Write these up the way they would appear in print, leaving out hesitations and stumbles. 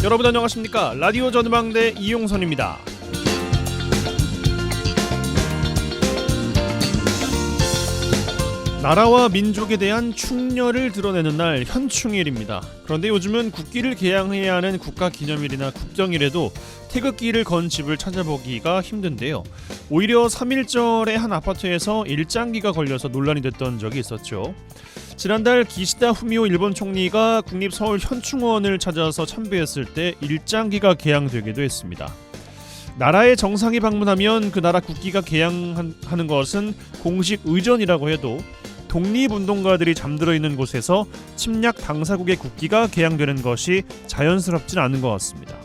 여러분 안녕하십니까? 라디오 전망대 이용선입니다. 나라와 민족에 대한 충렬을 드러내는 날 현충일입니다. 그런데 요즘은 국기를 개양해야 하는 국가기념일이나 국경일에도 태극기를 건 집을 찾아보기가 힘든데요. 오히려 3.1절의 한 아파트에서 일장기가 걸려서 논란이 됐던 적이 있었죠. 지난달 기시다 후미오 일본 총리가 국립서울 현충원을 찾아서 참배했을 때 일장기가 개양되기도 했습니다. 나라의 정상이 방문하면 그 나라 국기가 개양하는 것은 공식 의전이라고 해도 독립운동가들이 잠들어 있는 곳에서 침략 당사국의 국기가 개양되는 것이 자연스럽진 않은 것 같습니다.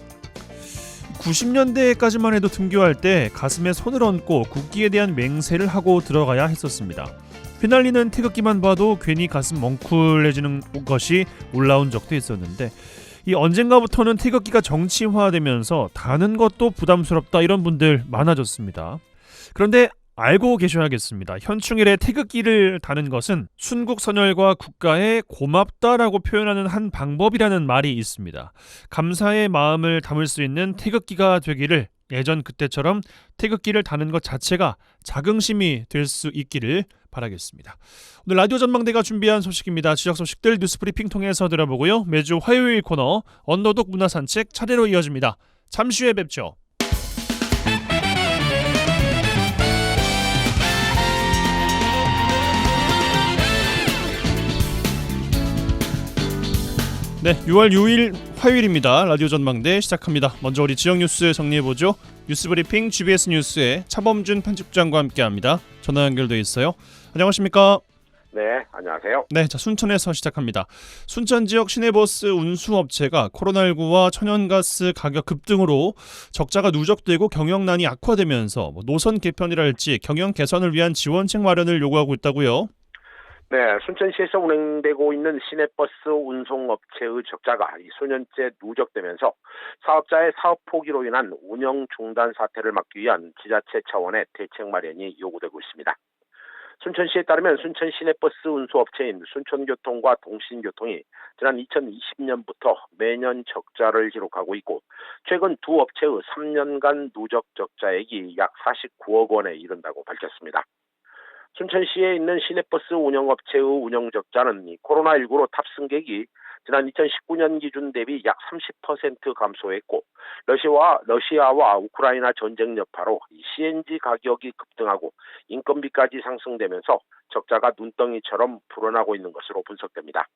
90년대까지만 해도 등교할 때 가슴에 손을 얹고 국기에 대한 맹세를 하고 들어가야 했었습니다. 휘날리는 태극기만 봐도 괜히 가슴 멍클해지는 것이 올라온 적도 있었는데 이 언젠가부터는 태극기가 정치화되면서 다는 것도 부담스럽다 이런 분들 많아졌습니다. 그런데 알고 계셔야겠습니다. 현충일에 태극기를 다는 것은 순국 선열과 국가에 고맙다라고 표현하는 한 방법이라는 말이 있습니다. 감사의 마음을 담을 수 있는 태극기가 되기를 예전 그때처럼 태극기를 다는 것 자체가 자긍심이 될 수 있기를 바라겠습니다. 오늘 라디오 전망대가 준비한 소식입니다. 지역 소식들 뉴스브리핑 통해서 들어보고요. 매주 화요일 코너 언더독 문화산책 차례로 이어집니다. 잠시 후에 뵙죠. 네, 6월 6일 화요일입니다. 라디오 전망대 시작합니다. 먼저 우리 지역 뉴스 정리해보죠. 뉴스브리핑 GBS 뉴스의 차범준 편집장과 함께합니다. 전화 연결돼 있어요. 안녕하십니까? 네, 안녕하세요. 네, 자 순천에서 시작합니다. 순천 지역 시내버스 운수업체가 코로나19와 천연가스 가격 급등으로 적자가 누적되고 경영난이 악화되면서 노선 개편이랄지 경영 개선을 위한 지원책 마련을 요구하고 있다고요? 네, 순천시에서 운행되고 있는 시내버스 운송업체의 적자가 수년째 누적되면서 사업자의 사업 포기로 인한 운영 중단 사태를 막기 위한 지자체 차원의 대책 마련이 요구되고 있습니다. 순천시에 따르면 순천 시내버스 운수업체인 순천교통과 동신교통이 지난 2020년부터 매년 적자를 기록하고 있고 최근 두 업체의 3년간 누적 적자액이 약 49억 원에 이른다고 밝혔습니다. 순천시에 있는 시내버스 운영업체의 운영 적자는 코로나19로 탑승객이 지난 2019년 기준 대비 약 30% 감소했고 러시아와 우크라이나 전쟁 여파로 CNG 가격이 급등하고 인건비까지 상승되면서 적자가 눈덩이처럼 불어나고 있는 것으로 분석됩니다.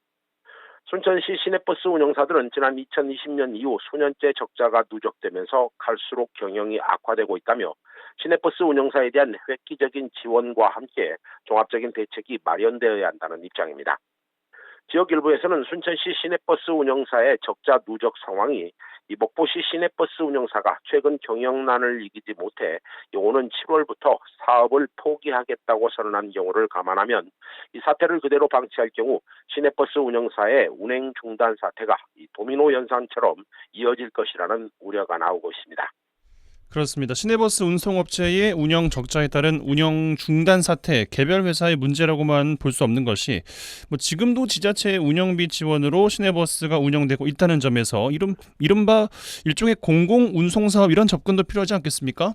순천시 시내버스 운영사들은 지난 2020년 이후 수년째 적자가 누적되면서 갈수록 경영이 악화되고 있다며 시내버스 운영사에 대한 획기적인 지원과 함께 종합적인 대책이 마련되어야 한다는 입장입니다. 지역 일부에서는 순천시 시내버스 운영사의 적자 누적 상황이 목포시 시내버스 운영사가 최근 경영난을 이기지 못해 오는 7월부터 사업을 포기하겠다고 선언한 경우를 감안하면 이 사태를 그대로 방치할 경우 시내버스 운영사의 운행 중단 사태가 도미노 현상처럼 이어질 것이라는 우려가 나오고 있습니다. 그렇습니다. 시내버스 운송업체의 운영 적자에 따른 운영 중단 사태, 개별 회사의 문제라고만 볼 수 없는 것이 지금도 지자체의 운영비 지원으로 시내버스가 운영되고 있다는 점에서 이른바 일종의 공공운송사업 이런 접근도 필요하지 않겠습니까?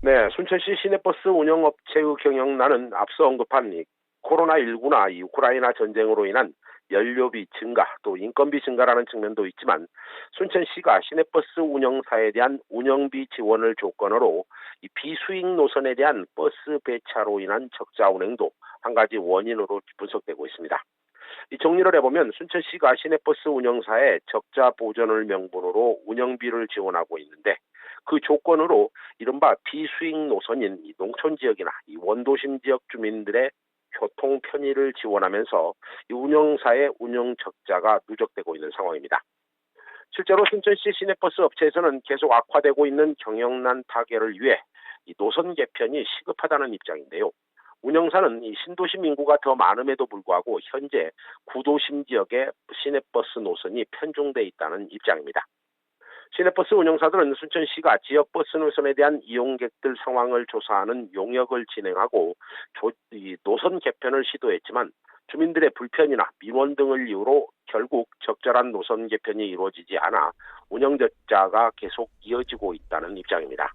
네, 순천시 시내버스 운영업체의 경영난은 앞서 언급한 코로나19나 우크라이나 전쟁으로 인한 연료비 증가 또 인건비 증가라는 측면도 있지만 순천시가 시내버스 운영사에 대한 운영비 지원을 조건으로 비수익 노선에 대한 버스 배차로 인한 적자 운행도 한 가지 원인으로 분석되고 있습니다. 정리를 해보면 순천시가 시내버스 운영사에 적자 보전을 명분으로 운영비를 지원하고 있는데 그 조건으로 이른바 비수익 노선인 농촌지역이나 원도심 지역 주민들의 교통 편의를 지원하면서 이 운영사의 운영 적자가 누적되고 있는 상황입니다. 실제로 순천시 시내버스 업체에서는 계속 악화되고 있는 경영난 타개를 위해 이 노선 개편이 시급하다는 입장인데요. 운영사는 이 신도심 인구가 더 많음에도 불구하고 현재 구도심 지역의 시내버스 노선이 편중돼 있다는 입장입니다. 시내버스 운영사들은 순천시가 지역 버스 노선에 대한 이용객들 상황을 조사하는 용역을 진행하고 노선 개편을 시도했지만 주민들의 불편이나 민원 등을 이유로 결국 적절한 노선 개편이 이루어지지 않아 운영 적자가 계속 이어지고 있다는 입장입니다.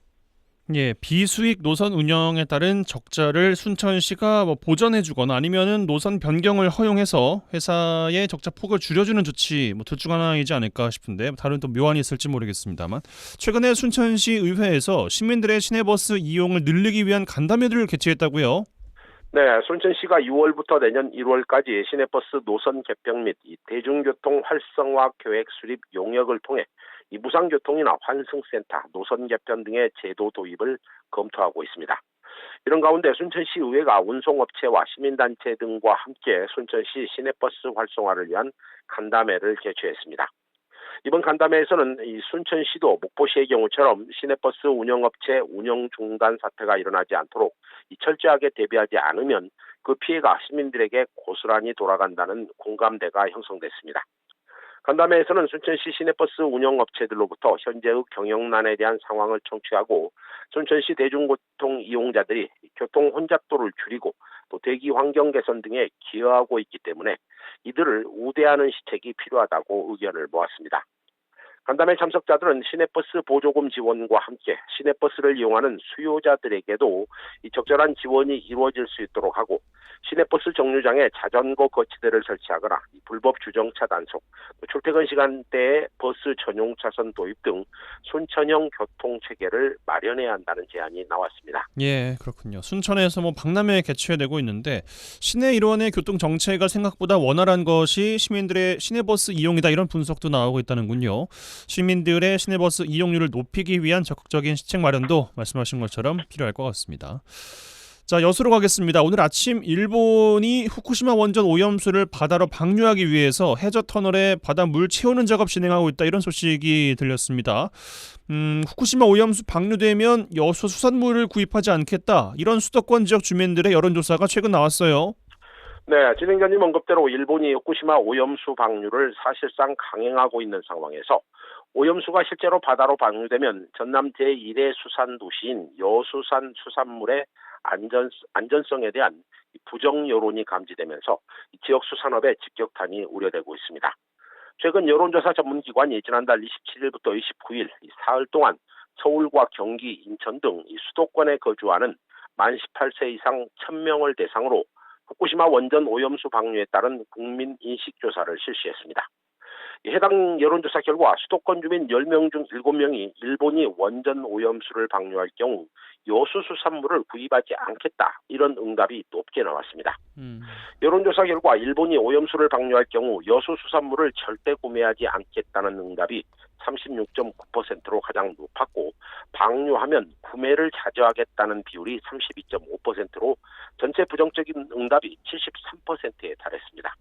예, 비수익 노선 운영에 따른 적자를 순천시가 뭐 보전해주거나 아니면은 노선 변경을 허용해서 회사의 적자 폭을 줄여주는 조치, 뭐 둘 중 하나이지 않을까 싶은데 다른 또 묘안이 있을지 모르겠습니다만 최근에 순천시 의회에서 시민들의 시내버스 이용을 늘리기 위한 간담회를 개최했다고요. 네, 순천시가 6월부터 내년 1월까지 시내버스 노선 개편 및 이 대중교통 활성화 계획 수립 용역을 통해 이 무상교통이나 환승센터, 노선 개편 등의 제도 도입을 검토하고 있습니다. 이런 가운데 순천시 의회가 운송업체와 시민단체 등과 함께 순천시 시내버스 활성화를 위한 간담회를 개최했습니다. 이번 간담회에서는 이 순천시도 목포시의 경우처럼 시내버스 운영업체 운영 중단 사태가 일어나지 않도록 이 철저하게 대비하지 않으면 그 피해가 시민들에게 고스란히 돌아간다는 공감대가 형성됐습니다. 간담회에서는 순천시 시내버스 운영업체들로부터 현재의 경영난에 대한 상황을 청취하고 순천시 대중교통 이용자들이 교통 혼잡도를 줄이고 또 대기 환경 개선 등에 기여하고 있기 때문에 이들을 우대하는 시책이 필요하다고 의견을 모았습니다. 간담회 참석자들은 시내버스 보조금 지원과 함께 시내버스를 이용하는 수요자들에게도 이 적절한 지원이 이루어질 수 있도록 하고 시내버스 정류장에 자전거 거치대를 설치하거나 불법 주정차 단속, 출퇴근 시간대에 버스 전용 차선 도입 등 순천형 교통 체계를 마련해야 한다는 제안이 나왔습니다. 예, 그렇군요. 순천에서 뭐 박람회 개최되고 있는데 시내 일원의 교통 정체가 생각보다 원활한 것이 시민들의 시내버스 이용이다 이런 분석도 나오고 있다는군요. 시민들의 시내버스 이용률을 높이기 위한 적극적인 시책 마련도 말씀하신 것처럼 필요할 것 같습니다. 자, 여수로 가겠습니다. 오늘 아침 일본이 후쿠시마 원전 오염수를 바다로 방류하기 위해서 해저 터널에 바다 물 채우는 작업 진행하고 있다 이런 소식이 들렸습니다. 후쿠시마 오염수 방류되면 여수 수산물을 구입하지 않겠다 이런 수도권 지역 주민들의 여론조사가 최근 나왔어요. 네, 진행자님 언급대로 일본이 후쿠시마 오염수 방류를 사실상 강행하고 있는 상황에서 오염수가 실제로 바다로 방류되면 전남 제1의 수산 도시인 여수산 수산물의 안전성에 대한 부정 여론이 감지되면서 지역 수산업의 직격탄이 우려되고 있습니다. 최근 여론조사 전문기관이 지난달 27일부터 29일 사흘 동안 서울과 경기, 인천 등 수도권에 거주하는 만 18세 이상 1,000명을 대상으로 후쿠시마 원전 오염수 방류에 따른 국민 인식조사를 실시했습니다. 해당 여론조사 결과 수도권 주민 10명 중 7명이 일본이 원전 오염수를 방류할 경우 여수 수산물을 구입하지 않겠다 이런 응답이 높게 나왔습니다. 여론조사 결과 일본이 오염수를 방류할 경우 여수 수산물을 절대 구매하지 않겠다는 응답이 36.9%로 가장 높았고 방류하면 구매를 자제하겠다는 비율이 32.5%로 전체 부정적인 응답이 73%에 달했습니다.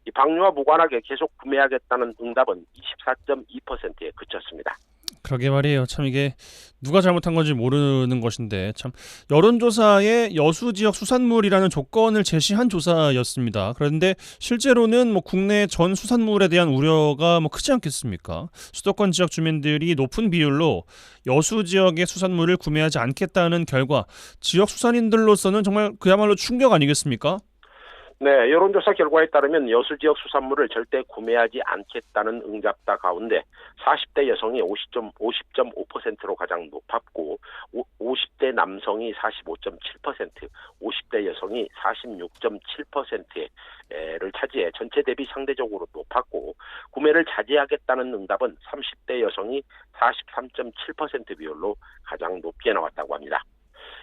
이 방류와 무관하게 계속 구매하겠다는 응답은 24.2%에 그쳤습니다. 그러게 말이에요. 참 이게 누가 잘못한 건지 모르는 것인데 참 여론조사에 여수 지역 수산물이라는 조건을 제시한 조사였습니다. 그런데 실제로는 뭐 국내 전 수산물에 대한 우려가 뭐 크지 않겠습니까? 수도권 지역 주민들이 높은 비율로 여수 지역의 수산물을 구매하지 않겠다는 결과 지역 수산인들로서는 정말 그야말로 충격 아니겠습니까? 네, 여론조사 결과에 따르면 여수 지역 수산물을 절대 구매하지 않겠다는 응답자 가운데 40대 여성이 50.5%로 가장 높았고 50대 남성이 45.7%, 50대 여성이 46.7%를 차지해 전체 대비 상대적으로 높았고 구매를 자제하겠다는 응답은 30대 여성이 43.7% 비율로 가장 높게 나왔다고 합니다.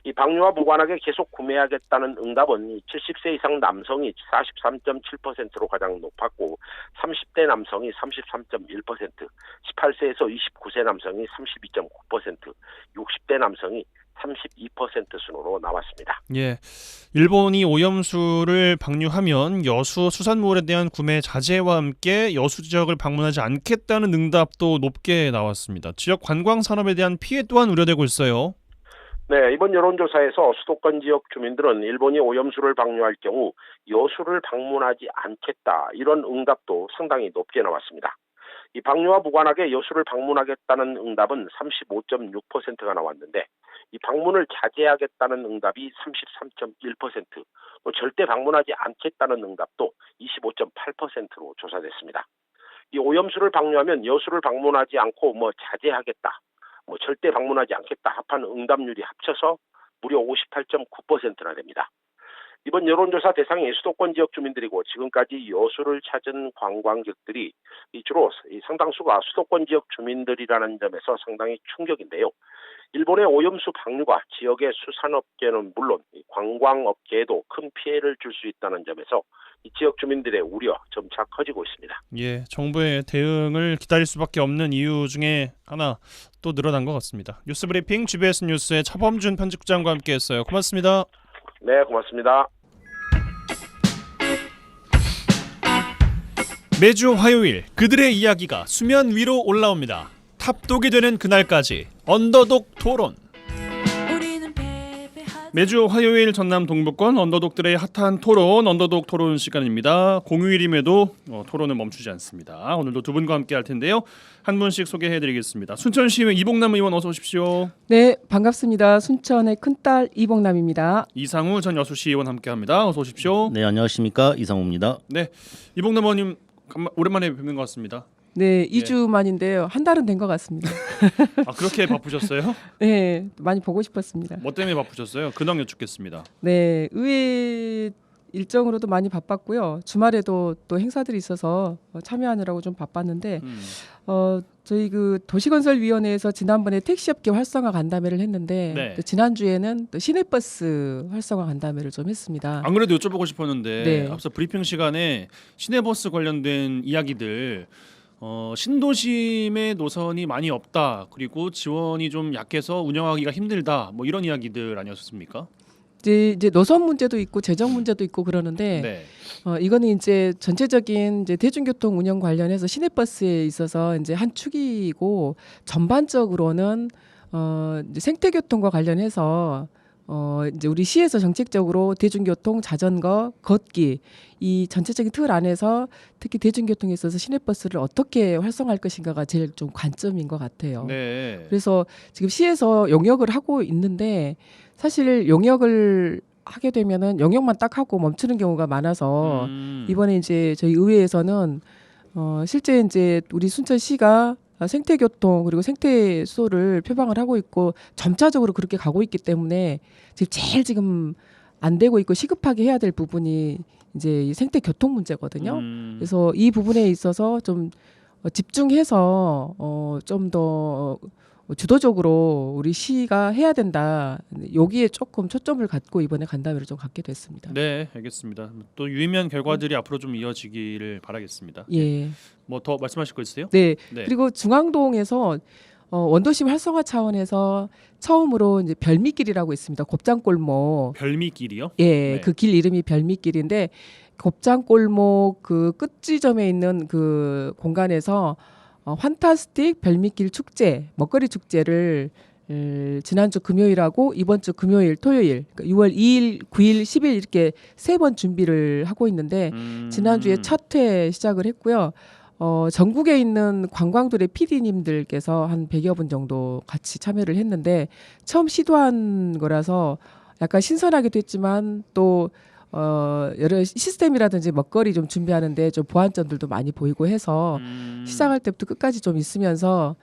이 방류와 무관하게 계속 구매하겠다는 응답은 70세 이상 남성이 43.7%로 가장 높았고 30대 남성이 33.1%, 18세에서 29세 남성이 32.9%, 60대 남성이 32% 순으로 나왔습니다. 예, 일본이 오염수를 방류하면 여수 수산물에 대한 구매 자제와 함께 여수 지역을 방문하지 않겠다는 응답도 높게 나왔습니다. 지역 관광 산업에 대한 피해 또한 우려되고 있어요. 네, 이번 여론조사에서 수도권 지역 주민들은 일본이 오염수를 방류할 경우 여수를 방문하지 않겠다 이런 응답도 상당히 높게 나왔습니다. 이 방류와 무관하게 여수를 방문하겠다는 응답은 35.6%가 나왔는데 이 방문을 자제하겠다는 응답이 33.1%, 절대 방문하지 않겠다는 응답도 25.8%로 조사됐습니다. 이 오염수를 방류하면 여수를 방문하지 않고 자제하겠다, 절대 방문하지 않겠다 합한 응답률이 합쳐서 무려 58.9%나 됩니다. 이번 여론조사 대상이 수도권 지역 주민들이고 지금까지 여수를 찾은 관광객들이 주로 상당수가 수도권 지역 주민들이라는 점에서 상당히 충격인데요. 일본의 오염수 방류가 지역의 수산업계는 물론 관광업계에도 큰 피해를 줄 수 있다는 점에서 이 지역 주민들의 우려 점차 커지고 있습니다. 예, 정부의 대응을 기다릴 수밖에 없는 이유 중에 하나 또 늘어난 것 같습니다. 뉴스브리핑 GBS 뉴스의 차범준 편집장과 함께했어요. 고맙습니다. 네, 고맙습니다. 매주 화요일 그들의 이야기가 수면 위로 올라옵니다. 탑독이 되는 그날까지 언더독 토론. 매주 화요일 전남 동부권 언더독들의 핫한 토론, 언더독 토론 시간입니다. 공휴일임에도 토론은 멈추지 않습니다. 오늘도 두 분과 함께 할 텐데요. 한 분씩 소개해드리겠습니다. 순천시의회 이봉남 의원 어서 오십시오. 네, 반갑습니다. 순천의 큰딸 이봉남입니다. 이상우 전 여수시 의원 함께합니다. 어서 오십시오. 네, 안녕하십니까, 이상우입니다. 네, 이봉남 의원님 오랜만에 뵙는 것 같습니다. 네, 2주 만인데요. 한 달은 된 것 같습니다. 아, 그렇게 바쁘셨어요? 네, 많이 보고 싶었습니다. 뭐 때문에 바쁘셨어요? 근황 여쭙겠습니다. 네, 의회 일정으로도 많이 바빴고요. 주말에도 또 행사들이 있어서 참여하느라고 좀 바빴는데 저희 그 도시건설위원회에서 지난번에 택시업계 활성화 간담회를 했는데 네. 또 지난주에는 또 시내버스 활성화 간담회를 좀 했습니다. 안 그래도 여쭤보고 싶었는데 네. 앞서 브리핑 시간에 시내버스 관련된 이야기들 신도심의 노선이 많이 없다, 그리고 지원이 좀 약해서 운영하기가 힘들다, 뭐 이런 이야기들 아니었습니까? 이제 노선 문제도 있고 재정 문제도 있고 그러는데 네. 이거는 이제 전체적인 이제 대중교통 운영 관련해서 시내버스에 있어서 이제 한 축이고 전반적으로는 이제 생태교통과 관련해서 이제 우리 시에서 정책적으로 대중교통, 자전거, 걷기 이 전체적인 틀 안에서 특히 대중교통에 있어서 시내버스를 어떻게 활성화할 것인가가 제일 좀 관점인 것 같아요. 네. 그래서 지금 시에서 용역을 하고 있는데 사실 용역을 하게 되면은 용역만 딱 하고 멈추는 경우가 많아서 이번에 이제 저희 의회에서는 실제 이제 우리 순천시가 생태교통 그리고 생태수소를 표방을 하고 있고 점차적으로 그렇게 가고 있기 때문에 지금 안 되고 있고 시급하게 해야 될 부분이 이제 이 생태교통 문제거든요. 그래서 이 부분에 있어서 좀 집중해서 좀 더 주도적으로 우리 시가 해야 된다. 여기에 조금 초점을 갖고 이번에 간담회를 좀 갖게 됐습니다. 네, 알겠습니다. 또 유의미한 결과들이 앞으로 좀 이어지기를 바라겠습니다. 예. 뭐 더 말씀하실 거 있으세요? 네. 네. 그리고 중앙동에서 원도심 활성화 차원에서 처음으로 이제 별미길이라고 있습니다. 곱장골목. 별미길이요? 예, 네. 그 길 이름이 별미길인데 곱장골목 그 끝지점에 있는 그 공간에서 환타스틱 별미길 축제, 먹거리 축제를 지난주 금요일하고 이번 주 금요일, 토요일, 그러니까 6월 2일, 9일, 10일 이렇게 3번 준비를 하고 있는데 지난주에 첫 회 시작을 했고요. 전국에 있는 관광들의 PD님들께서 한 100여 분 정도 같이 참여를 했는데 처음 시도한 거라서 약간 신선하기도 했지만 또 여러 시스템이라든지 먹거리 좀 준비하는데 좀 보완점들도 많이 보이고 해서 시작할 때부터 끝까지 좀 있으면서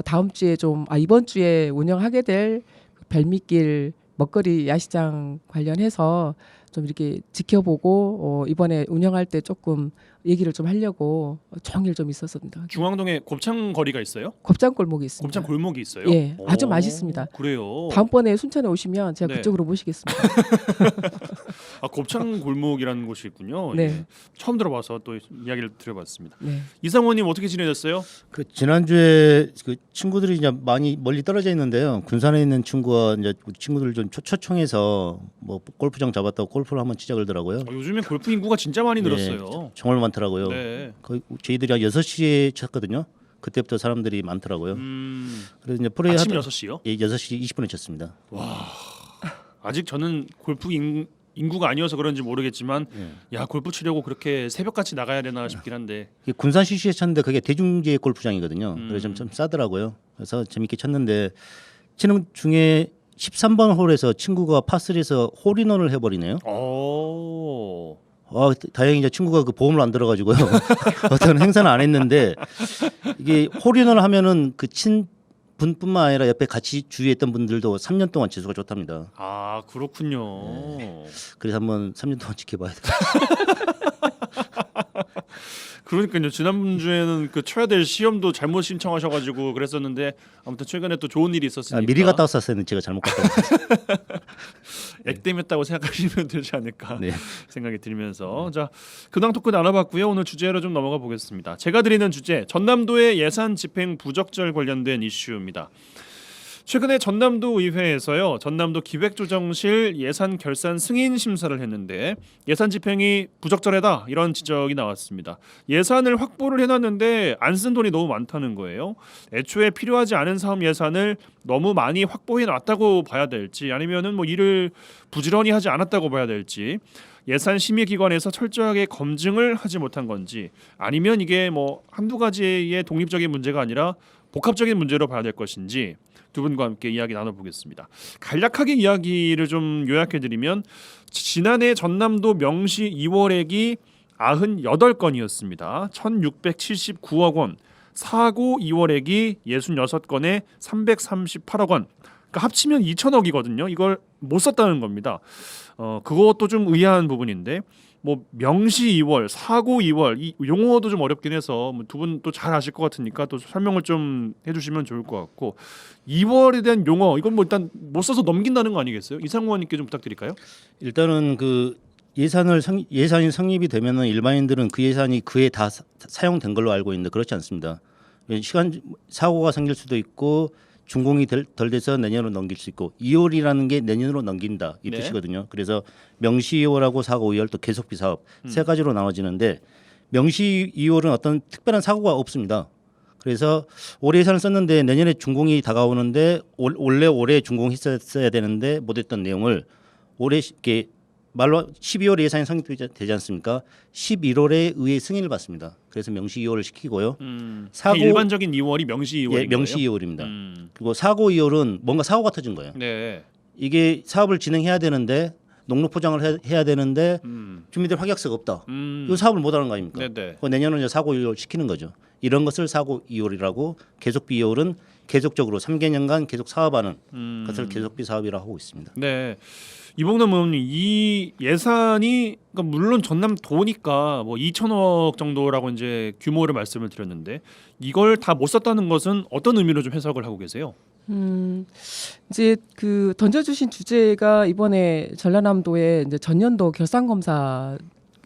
다음 주에 좀 이번 주에 운영하게 될 별미길 먹거리 야시장 관련해서 좀 이렇게 지켜보고 이번에 운영할 때 조금 얘기를 좀 하려고 종일 좀 있었습니다. 중앙동에 곱창 거리가 있어요? 곱창골목이 있습니다. 곱창 골목이 있어요? 예, 아주 오, 맛있습니다. 그래요. 다음번에 순천에 오시면 제가 네. 그쪽으로 모시겠습니다. 아, 곱창 골목이라는 곳이 있군요. 네. 예. 처음 들어봐서 또 이야기를 들어봤습니다. 네. 이상원님 어떻게 지내셨어요? 그 지난주에 그 친구들이 이제 많이 멀리 떨어져 있는데요. 군산에 있는 친구와 이제 친구들 좀 초청해서 뭐 골프장 잡았다고 골프를 한번 치자 그러더라고요. 요즘에 골프 인구가 진짜 많이 늘었어요. 네, 정말 많더라고요. 네. 거의 저희들이 한 6시에 쳤거든요. 그때부터 사람들이 많더라고요. 그래서 이제 아침 6시요? 예, 6시 20분에 쳤습니다. 아직 저는 골프 인구가 아니어서 그런지 모르겠지만 예. 야 골프 치려고 그렇게 새벽같이 나가야 되나 싶긴 한데 이게 군산 CC에 쳤는데 그게 대중제 골프장이거든요. 그래서 좀 싸더라고요. 그래서 재밌게 쳤는데 치는 중에 13번 홀에서 친구가 파3에서 홀인원을 해버리네요. 오. 다행히 이제 친구가 그 보험을 안 들어가지고요. 어떤 행사는 안 했는데 이게 홀인원을 하면은 그 친 분뿐만 아니라 옆에 같이 주의했던 분들도 3년 동안 지수가 좋답니다. 아 그렇군요. 그래서 한번 3년 동안 지켜봐야 돼요. 그러니까요. 지난주에는 그 쳐야 될 시험도 잘못 신청하셔가지고 그랬었는데 아무튼 최근에 또 좋은 일이 있었으니까 미리 갔다 왔었어요. 제가 잘못 갔다 왔어요. 액땜했다고 생각하시면 되지 않을까 네. 생각이 들면서 자 근황 토크 나눠봤고요. 오늘 주제로 좀 넘어가 보겠습니다. 제가 드리는 주제 전남도의 예산 집행 부적절 관련된 이슈입니다. 최근에 전남도 의회에서요. 전남도 기획조정실 예산 결산 승인 심사를 했는데 예산 집행이 부적절하다 이런 지적이 나왔습니다. 예산을 확보를 해놨는데 안 쓴 돈이 너무 많다는 거예요. 애초에 필요하지 않은 사업 예산을 너무 많이 확보해놨다고 봐야 될지 아니면은 뭐 일을 부지런히 하지 않았다고 봐야 될지 예산 심의기관에서 철저하게 검증을 하지 못한 건지 아니면 이게 뭐 한두 가지의 독립적인 문제가 아니라 복합적인 문제로 봐야 될 것인지 두 분과 함께 이야기 나눠보겠습니다. 간략하게 이야기를 좀 요약해드리면 지난해 전남도 명시 2월액이 98건이었습니다. 1679억 원, 사고 2월액이 66건에 338억 원. 그러니까 합치면 2천억이거든요. 이걸 못 썼다는 겁니다. 그것도 좀 의아한 부분인데 뭐 명시 2월, 사고 2월 이 용어도 좀 어렵긴 해서 뭐 두 분 또 잘 아실 것 같으니까 또 설명을 좀 해주시면 좋을 것 같고 2월에 대한 용어 이건 뭐 일단 못 써서 넘긴다는 거 아니겠어요? 이상무 의원님께 좀 부탁드릴까요? 일단은 그 예산이 성립이 되면은 일반인들은 그 예산이 그에 다 사용된 걸로 알고 있는데 그렇지 않습니다. 시간 사고가 생길 수도 있고 준공이 덜 돼서 내년으로 넘길 수 있고 2월이라는 게 내년으로 넘긴다 이 네. 뜻이거든요. 그래서 명시 2월하고 사고 2월 또 계속비 사업 세 가지로 나눠지는데 명시 2월은 어떤 특별한 사고가 없습니다. 그래서 올해 예산을 썼는데 내년에 준공이 다가오는데 원래 올해 준공했어야 되는데 못했던 내용을 올해 이렇게 말로 12월에 예산이 성립되지 않습니까? 11월에 의회 승인을 받습니다. 그래서 명시 2월을 시키고요. 사고 일반적인 2월이 명시 2월인 예, 명시 거예요? 2월입니다. 그리고 사고 2월은 뭔가 사고가 터진 거예요. 네. 이게 사업을 진행해야 되는데 농로 포장을 해야 되는데 주민들 확약서가 없다. 이 사업을 못하는 거 아닙니까? 네네. 내년은 이제 사고 2월 시키는 거죠. 이런 것을 사고 2월이라고 계속비 2월은 계속적으로 3개년간 계속 사업하는 것을 계속비 사업이라고 하고 있습니다. 네. 이봉남 의원님 이 예산이 그러니까 물론 전남도니까 뭐 2천억 정도라고 이제 규모를 말씀을 드렸는데 이걸 다 못 썼다는 것은 어떤 의미로 좀 해석을 하고 계세요? 이제 그 던져주신 주제가 이번에 전라남도의 이제 전년도 결산검사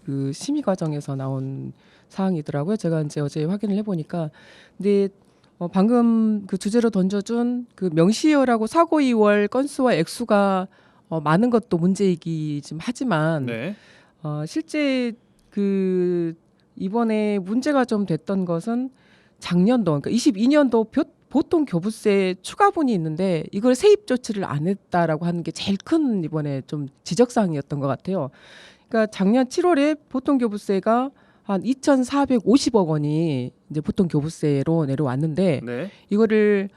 그 심의 과정에서 나온 사항이더라고요. 제가 이제 어제 확인을 해보니까, 근데 방금 그 주제로 던져준 그 명시월하고 사고 2월 건수와 액수가 많은 것도 문제이기 좀 하지만 네. 실제 그 이번에 문제가 좀 됐던 것은 작년도 그러니까 22년도 보통 교부세 추가분이 있는데 이걸 세입 조치를 안 했다라고 하는 게 제일 큰 이번에 좀 지적사항이었던 것 같아요. 그러니까 작년 7월에 보통 교부세가 한 2,450억 원이 이제 보통 교부세로 내려왔는데 네. 이거를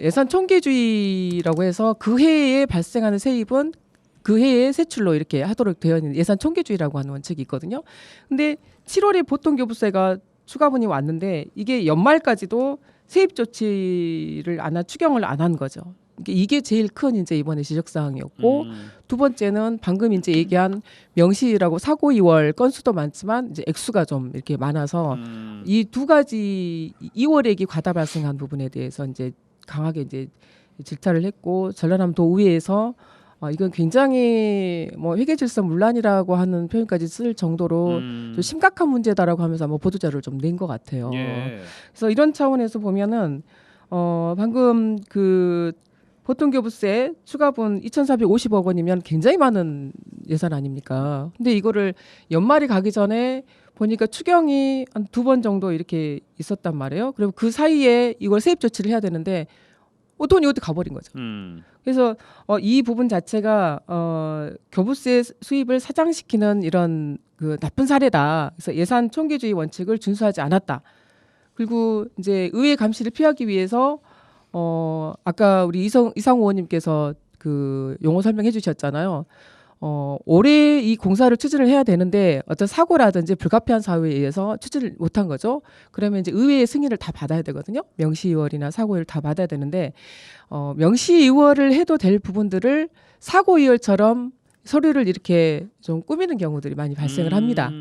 예산 총계주의라고 해서 그 해에 발생하는 세입은 그 해의 세출로 이렇게 하도록 되어 있는 예산 총계주의라고 하는 원칙이 있거든요. 근데 7월에 보통 교부세가 추가분이 왔는데 이게 연말까지도 세입 조치를 추경을 안 한 거죠. 이게 제일 큰 이제 이번에 지적 사항이었고 두 번째는 방금 이제 얘기한 명시라고 사고 2월 건수도 많지만 이제 액수가 좀 이렇게 많아서 이 두 가지 2월액이 과다 발생한 부분에 대해서 이제 강하게 이제 질타를 했고 전라남도 의회에서 이건 굉장히 뭐 회계질서 문란이라고 하는 표현까지 쓸 정도로 좀 심각한 문제다라고 하면서 뭐 보도자료를 좀 낸 것 같아요. 예. 그래서 이런 차원에서 보면은 방금 그 보통교부세 추가분 2,450억 원이면 굉장히 많은 예산 아닙니까? 근데 이거를 연말이 가기 전에 보니까 추경이 한 2번 정도 이렇게 있었단 말이에요. 그리고 그 사이에 이걸 세입 조치를 해야 되는데 돈이 어디 가버린 거죠. 그래서 이 부분 자체가 교부세 수입을 사장시키는 이런 그 나쁜 사례다. 그래서 예산 총계주의 원칙을 준수하지 않았다. 그리고 이제 의회 감시를 피하기 위해서 아까 우리 이상호 의원님께서 그 용어 설명해 주셨잖아요. 올해 이 공사를 추진을 해야 되는데 어떤 사고라든지 불가피한 사유에 의해서 추진을 못한 거죠. 그러면 이제 의회의 승인을 다 받아야 되거든요. 명시의월이나 사고의월 다 받아야 되는데 명시의월을 해도 될 부분들을 사고의월처럼 서류를 이렇게 좀 꾸미는 경우들이 많이 발생을 합니다.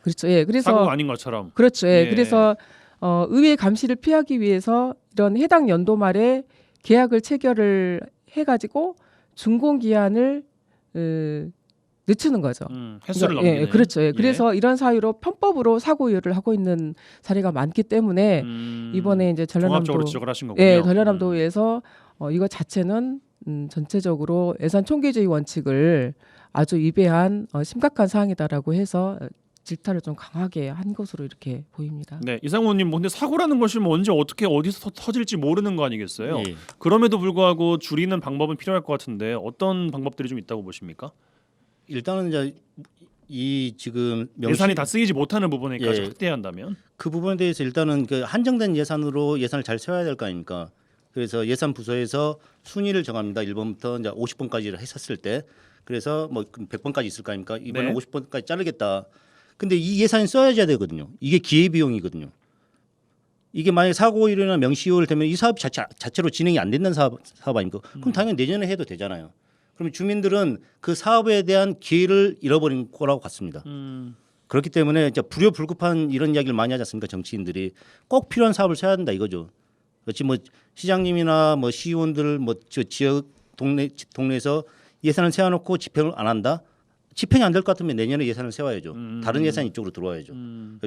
그렇죠. 예, 그래서 사고가 아닌 것처럼. 그렇죠. 예, 예. 그래서 의회 감시를 피하기 위해서 이런 해당 연도 말에 계약을 체결을 해가지고 준공 기한을 늦추는 거죠. 횟수를 그러니까, 넘기는. 예, 그렇죠. 예. 예. 그래서 이런 사유로 편법으로 사고유를 하고 있는 사례가 많기 때문에 이번에 이제 종합적으로 전라남도 지적을 하신 거군요. 예, 전라남도에서 이거 자체는 전체적으로 예산 총계주의 원칙을 아주 위배한 심각한 사항이다라고 해서 질타를 좀 강하게 한 것으로 이렇게 보입니다. 네, 이상호님, 근데 사고라는 것이 뭐 언제 어떻게 어디서 터질지 모르는 거 아니겠어요? 예. 그럼에도 불구하고 줄이는 방법은 필요할 것 같은데 어떤 방법들이 좀 있다고 보십니까? 일단은 이제 이 지금 예산이 다 쓰이지 못하는 부분에까지 예. 확대한다면 그 부분에 대해서 일단은 그 한정된 예산으로 예산을 잘 세워야 될 거 아닙니까? 그래서 예산 부서에서 순위를 정합니다. 1번부터 이제 50번까지를 했었을 때 그래서 뭐 100번까지 있을 거 아닙니까? 이번에 네. 50번까지 자르겠다. 근데 이 예산이 써야져야 되거든요. 이게 기회 비용이거든요. 이게 만약에 사고일이나 명시효일 되면 이 사업 자체로 진행이 안 된다는 사업 아닙니까? 그럼 당연히 내년에 해도 되잖아요. 그러면 주민들은 그 사업에 대한 기회를 잃어버린 거라고 같습니다. 그렇기 때문에 이제 불효불급한 이런 이야기를 많이 하지 않습니까? 정치인들이 꼭 필요한 사업을 써야 된다 이거죠. 그렇지 뭐 시장님이나 뭐 시의원들 뭐 지역 동네에서 예산을 세워놓고 집행을 안 한다. 집행이 안 될 것 같으면 내년에 예산을 세워야죠. 다른 예산 이쪽으로 들어와야죠.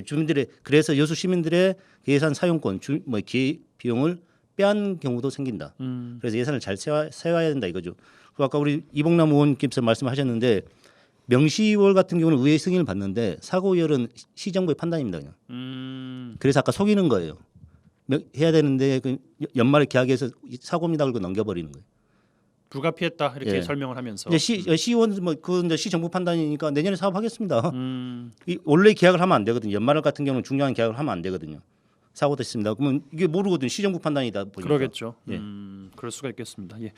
주민들의 그래서 여수 시민들의 예산 사용권, 기회 비용을 빼앗는 경우도 생긴다. 그래서 예산을 잘 세워야 된다 이거죠. 그리고 아까 우리 이봉남 의원께서 말씀하셨는데 명시월 같은 경우는 의회 승인을 받는데 사고월은 시정부의 판단입니다. 그냥. 그래서 아까 속이는 거예요. 해야 되는데 연말에 계약해서 사고입니다 그러고 넘겨버리는 거예요. 불가피했다 이렇게 예. 설명을 하면서 이제 시의원 그 이제 시정부 판단이니까 내년에 사업하겠습니다. 원래 계약을 하면 안 되거든요. 연말 같은 경우는 중요한 계약을 하면 안 되거든요. 사고도 있습니다. 그러면 이게 모르거든요. 시정부 판단이다 보니까. 그러겠죠. 예. 그럴 수가 있겠습니다. 예.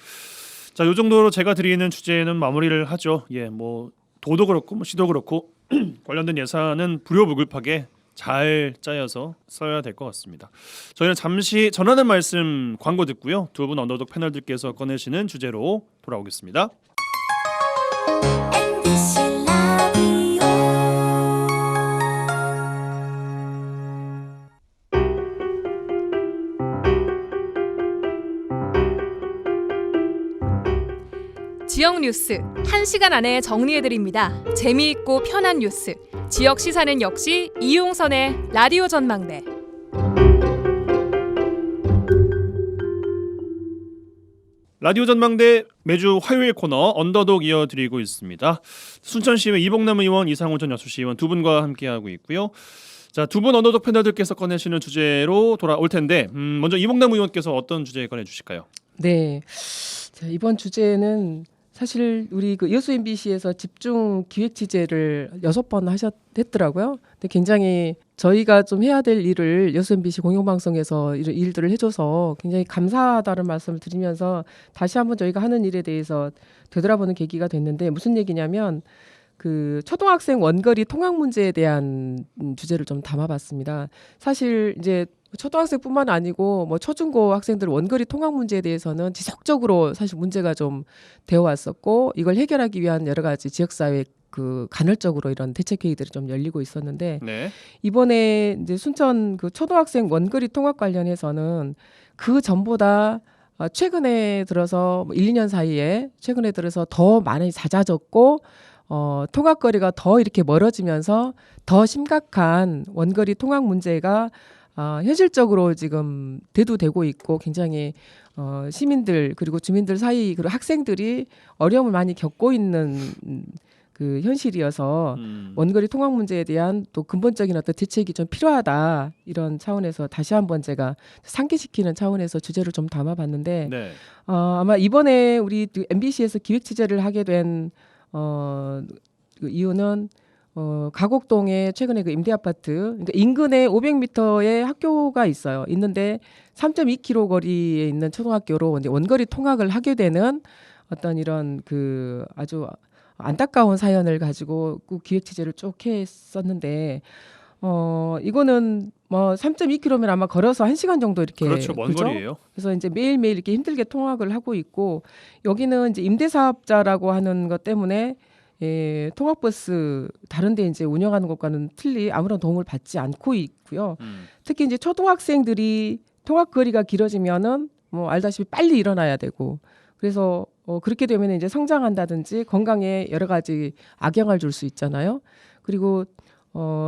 자, 요 정도로 제가 드리는 주제는 마무리를 하죠. 예, 뭐 도도 그렇고 뭐 시도 그렇고 관련된 예산은 불효불급하게 잘 짜여서 써야 될 것 같습니다. 저희는 잠시 전하는 말씀 광고 듣고요. 두 분 언더독 패널들께서 꺼내시는 주제로 돌아오겠습니다. MBC 라디오 지역 뉴스 1시간 안에 정리해드립니다. 재미있고 편한 뉴스. 지역 시사는 역시 이용선의 라디오 전망대. 라디오 전망대 매주 화요일 코너 언더독 이어드리고 있습니다. 순천시의회 이봉남 의원, 이상호 전 여수시의원 두 분과 함께하고 있고요. 자, 두 분 언더독 패널들께서 꺼내시는 주제로 돌아올 텐데 먼저 이봉남 의원께서 어떤 주제 꺼내주실까요? 네, 자, 이번 주제는 사실 우리 그 여수 MBC에서 집중 기획 취재를 6번 했더라고요. 근데 굉장히 저희가 좀 해야 될 일을 여수 MBC 공영방송에서 이런 일들을 해줘서 굉장히 감사하다는 말씀을 드리면서 다시 한번 저희가 하는 일에 대해서 되돌아보는 계기가 됐는데 무슨 얘기냐면 그 초등학생 원거리 통학 문제에 대한 주제를 좀 담아봤습니다. 사실 이제 초등학생뿐만 아니고 뭐 초중고 학생들 원거리 통학 문제에 대해서는 지속적으로 사실 문제가 좀 되어 왔었고 이걸 해결하기 위한 여러 가지 지역사회 그 간헐적으로 이런 대책 회의들이 좀 열리고 있었는데 네. 이번에 이제 순천 그 초등학생 원거리 통학 관련해서는 그 전보다 최근에 들어서 1, 2년 사이에 최근에 들어서 더 많이 잦아졌고 통학거리가 더 이렇게 멀어지면서 더 심각한 원거리 통학 문제가 현실적으로 지금 대두되고 있고 굉장히 시민들 그리고 주민들 사이 그리고 학생들이 어려움을 많이 겪고 있는 그 그 현실이어서 원거리 통학 문제에 대한 또 근본적인 어떤 대책이 좀 필요하다 이런 차원에서 다시 한번 제가 상기시키는 차원에서 주제를 좀 담아봤는데 네. 아마 이번에 우리 MBC에서 기획 취재를 하게 된 그 이유는 가곡동에 최근에 그 임대 아파트 그러니까 인근에 500m의 학교가 있어요. 있는데 3.2km 거리에 있는 초등학교로 이제 원거리 통학을 하게 되는 어떤 이런 그 아주 안타까운 사연을 가지고 그 기획 취재를 쭉 했었는데 이거는 뭐 3.2km면 아마 걸어서 1시간 정도 이렇게 그렇죠. 먼 그죠? 거리예요. 그래서 이제 매일매일 이렇게 힘들게 통학을 하고 있고 여기는 이제 임대사업자라고 하는 것 때문에 통학버스 다른데 이제 운영하는 것과는 틀리 아무런 도움을 받지 않고 있고요. 특히 이제 초등학생들이 통학 거리가 길어지면은 뭐 알다시피 빨리 일어나야 되고 그래서 그렇게 되면 이제 성장한다든지 건강에 여러 가지 악영향을 줄 수 있잖아요. 그리고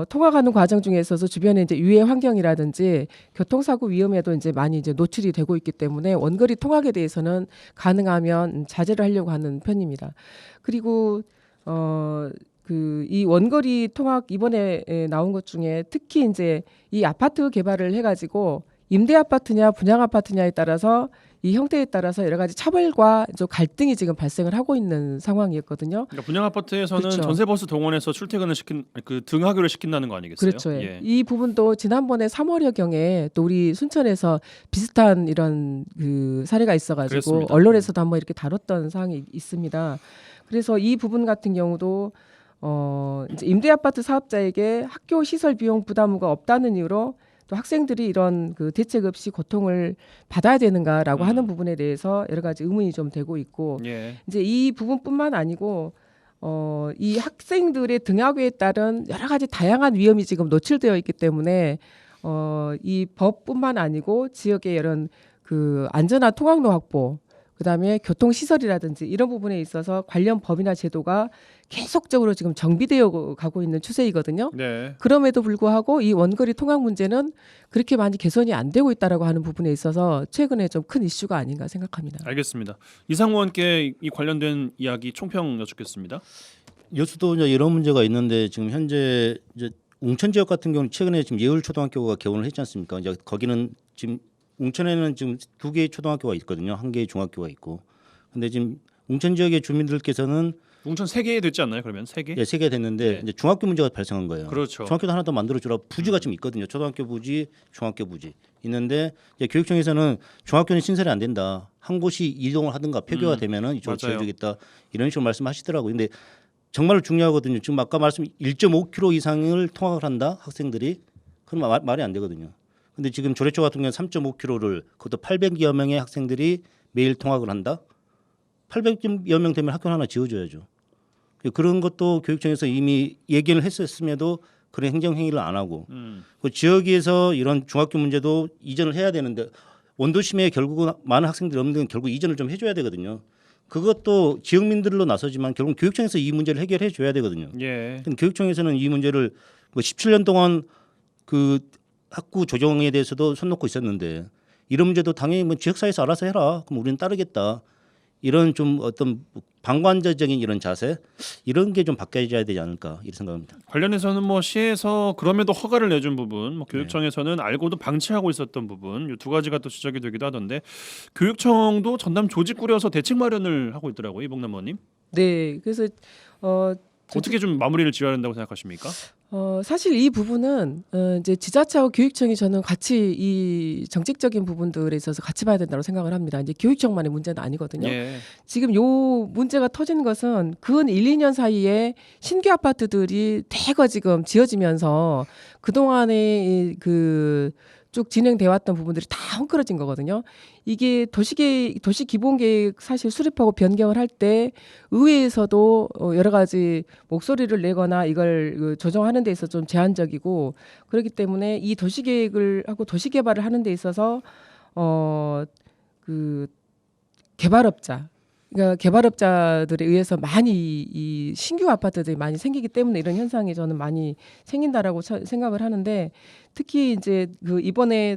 통학하는 과정 중에 있어서 주변에 이제 유해 환경이라든지 교통사고 위험에도 이제 많이 이제 노출이 되고 있기 때문에 원거리 통학에 대해서는 가능하면 자제를 하려고 하는 편입니다. 그리고 그 이 원거리 통학 이번에 나온 것 중에 특히 이제 이 아파트 개발을 해가지고 임대 아파트냐 분양 아파트냐에 따라서 이 형태에 따라서 여러 가지 차별과 좀 갈등이 지금 발생을 하고 있는 상황이었거든요. 그러니까 분양 아파트에서는 그렇죠. 전세버스 동원해서 출퇴근을 그 등하교를 시킨다는 거 아니겠어요? 그렇죠. 예. 이 부분도 지난번에 3월여 경에 또 우리 순천에서 비슷한 이런 그 사례가 있어가지고 그랬습니다. 언론에서도 한번 이렇게 다뤘던 사항이 있습니다. 그래서 이 부분 같은 경우도 이제 임대 아파트 사업자에게 학교 시설 비용 부담가 없다는 이유로 또 학생들이 이런 그 대책 없이 고통을 받아야 되는가라고 하는 부분에 대해서 여러 가지 의문이 좀 되고 있고 예. 이제 이 부분뿐만 아니고 이 학생들의 등하교에 따른 여러 가지 다양한 위험이 지금 노출되어 있기 때문에 이 법뿐만 아니고 지역의 이런 그 안전한 통학로 확보 그다음에 교통시설이라든지 이런 부분에 있어서 관련 법이나 제도가 계속적으로 지금 정비되어 가고 있는 추세이거든요. 네. 그럼에도 불구하고 이 원거리 통학 문제는 그렇게 많이 개선이 안 되고 있다라고 하는 부분에 있어서 최근에 좀 큰 이슈가 아닌가 생각합니다. 알겠습니다. 이상무 의원께 이 관련된 이야기 총평 여쭙겠습니다. 여수도 이제 이런 문제가 있는데 지금 현재 이제 웅천 지역 같은 경우는 최근에 지금 예울초등학교가 개원을 했지 않습니까? 이제 거기는 지금 웅천에는 지금 2개의 초등학교가 있거든요. 1개의 중학교가 있고. 근데 지금 웅천 지역의 주민들께서는 웅천 3개 됐지 않나요? 그러면 3개? 예, 3개 됐는데 네. 이제 중학교 문제가 발생한 거예요. 그렇죠. 중학교도 하나 더 만들어 주라 부지가 좀 있거든요. 초등학교 부지, 중학교 부지 있는데 이제 교육청에서는 중학교는 신설이 안 된다. 한 곳이 이동을 하든가 폐교가 되면은 이쪽으로 맞아요. 지어주겠다 이런 식으로 말씀하시더라고요. 근데 정말로 중요하거든요. 지금 아까 말씀 1.5km 이상을 통학을 한다 학생들이 그럼 말이 안 되거든요. 근데 지금 조례초 같은 경우는 3.5km를 그것도 800여 명의 학생들이 매일 통학을 한다. 800여 명 되면 학교 하나 지어줘야죠. 그런 것도 교육청에서 이미 얘기를 했었음에도 그런 행정행위를 안 하고 그 지역에서 이런 중학교 문제도 이전을 해야 되는데 원도심에 결국은 많은 학생들이 없는 데는 결국 이전을 좀 해줘야 되거든요. 그것도 지역민들로 나서지만 결국 교육청에서 이 문제를 해결해 줘야 되거든요. 예. 근데 교육청에서는 이 문제를 17년 동안 그 학구 조정에 대해서도 손 놓고 있었는데 이런 문제도 당연히 뭐 지역사회에서 알아서 해라. 그럼 우리는 따르겠다. 이런 좀 어떤 방관자적인 이런 자세 이런 게 좀 바뀌어져야 되지 않을까 이런 생각합니다. 관련해서는 뭐 시에서 그럼에도 허가를 내준 부분, 뭐 교육청에서는 알고도 방치하고 있었던 부분, 이 두 가지가 또 지적이 되기도 하던데 교육청도 전담 조직 꾸려서 대책 마련을 하고 있더라고요, 이봉남 의원님. 네, 그래서 어떻게 좀 마무리를 지어야 된다고 생각하십니까? 사실 이 부분은 이제 지자체와 교육청이 저는 같이 이 정책적인 부분들에 있어서 같이 봐야 된다고 생각을 합니다. 이제 교육청만의 문제는 아니거든요. 예. 지금 요 문제가 터진 것은 근 1, 2년 사이에 신규 아파트들이 대거 지금 지어지면서 그동안에 그 쭉 진행돼 왔던 부분들이 다 헝클어진 거거든요. 이게 도시 기본 계획 사실 수립하고 변경을 할 때 의회에서도 여러 가지 목소리를 내거나 이걸 조정하는 데 있어서 좀 제한적이고 그렇기 때문에 이 도시 계획을 하고 도시 개발을 하는 데 있어서 그 개발업자 그러니까 개발업자들에 의해서 많이 이 신규 아파트들이 많이 생기기 때문에 이런 현상이 저는 많이 생긴다라고 생각을 하는데 특히 이제 그 이번에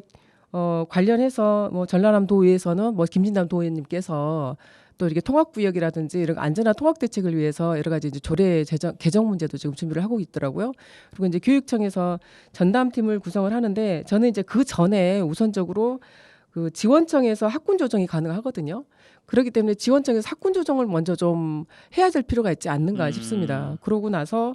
관련해서 뭐 전라남 도의회에서는 뭐 김진남 도의원님께서 또 이렇게 통학구역이라든지 이런 안전한 통학 대책을 위해서 여러 가지 이제 조례 개정 문제도 지금 준비를 하고 있더라고요. 그리고 이제 교육청에서 전담팀을 구성을 하는데 저는 이제 그 전에 우선적으로 그 지원청에서 학군 조정이 가능하거든요. 그렇기 때문에 지원청에서 학군 조정을 먼저 좀 해야 될 필요가 있지 않는가 싶습니다. 그러고 나서